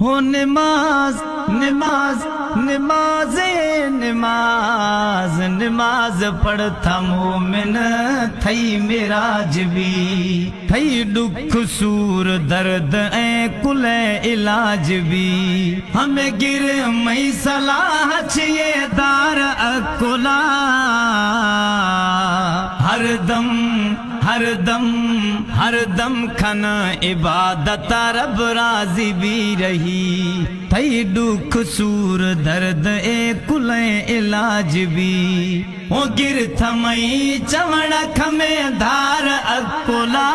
हो नमाज नमाज नमाज़े नमाज नमाज पढ़ता मोमिन थई मेराज भी थई दुख सूर दर्द ऐं कुल इलाज भी हमें गिर मई सलाह छिए दार अकुला हरदम हरदम हरदम खन इबादत रब राजी भी रही थई दुख सूर दर्द ए कुल इलाज भी ओ गिर थमई चवण खमे धार अकुला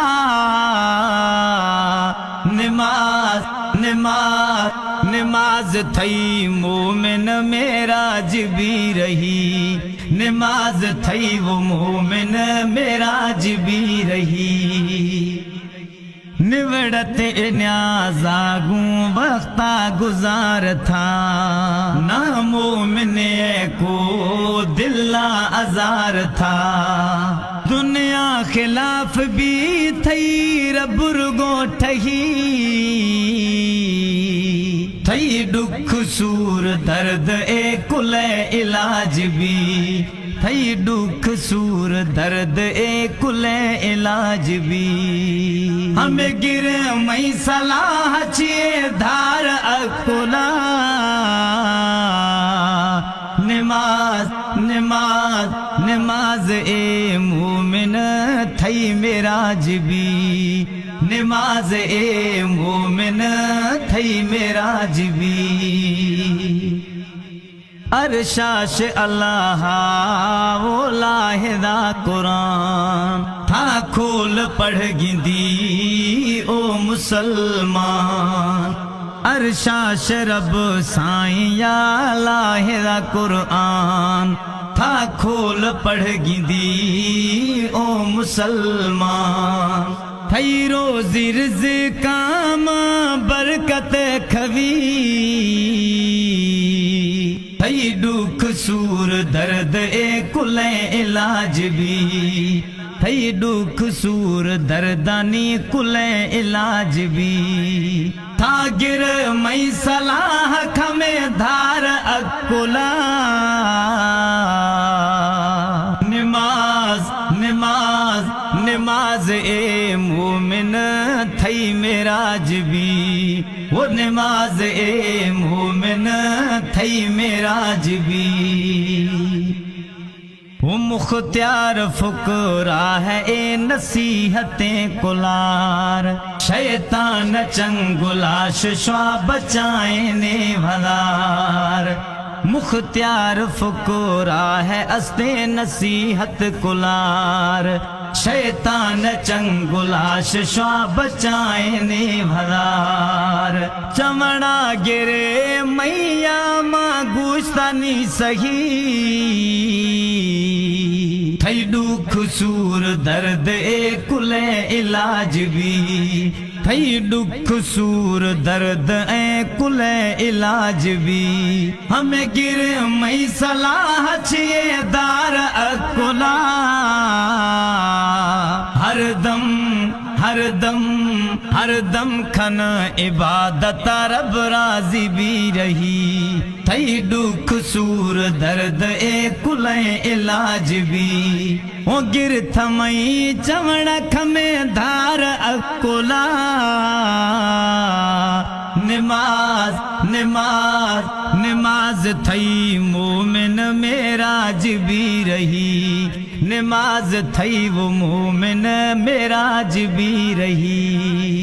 नमाज नमाज नमाज थई मोमिन मेराज भी रही नमाज थई वो मोमिन मेराज भी रही निवड़ते न्याज़ागूं वक्ता गुजार था ना मोमिन को दिल्ला अजार था दुनिया खिलाफ भी थई रबुर्गो ठही थई दुख सूर दर्द ए कुल इलाज भी थई दुख सूर दर्द ए कुल इलाज भी हमें गिर मई सलाह छिए धार अकुला नमाज नमाज नमाज ए मोमिन थई मेराज भी नमाज ए मोमिन थई मेराज भी अरशाश अल्लाह वो लाहिदा कुरान था खोल पढ़ गिंदी ओ मुसलमान अरशाश रब साईं या लाहिदा कुरान था खोल पढ़ गिंदी ओ मुसलमान थई रोज़ी रिज़्क़ाम बरकत खवी थई दुख सूर दर्द ए कुल इलाज भी थई दुख सूर दर्दानी कुल इलाज भी था गिर मई सलाह खमे धार अकुला नमाज नमाज नमाज ए मोमिन थई मेराज भी वो नमाज ए मोमिन थई मेराज भी वो मुख्तियार फुकरा है ए नसीहतें कुलार शैतान चंगुलाश श्वा बचाए ने भलार मुख्तियार फुकरा है अस्ते नसीहत कुलार शैतान चंगुलाश श्वा बचाए ने भलार चमड़ा गिरे मैया माँ गुस्तानी सही थई दुख सूर दर्द ए कुल इलाज भी थई दुख सूर दर्द ऐं कुल इलाज भी हमें गिर मई सलाह छिए दार अकुला हरदम हरदम हरदम खन इबादत रब राजी भी रही थई दुख सूर दर्द ए कुल इलाज भी ओ गिर थमई चवण खमे धार अकुला नमाज नमाज नमाज थई मोमिन मेराज भी रही नमाज थई वो मोमिन मेराज भी रही।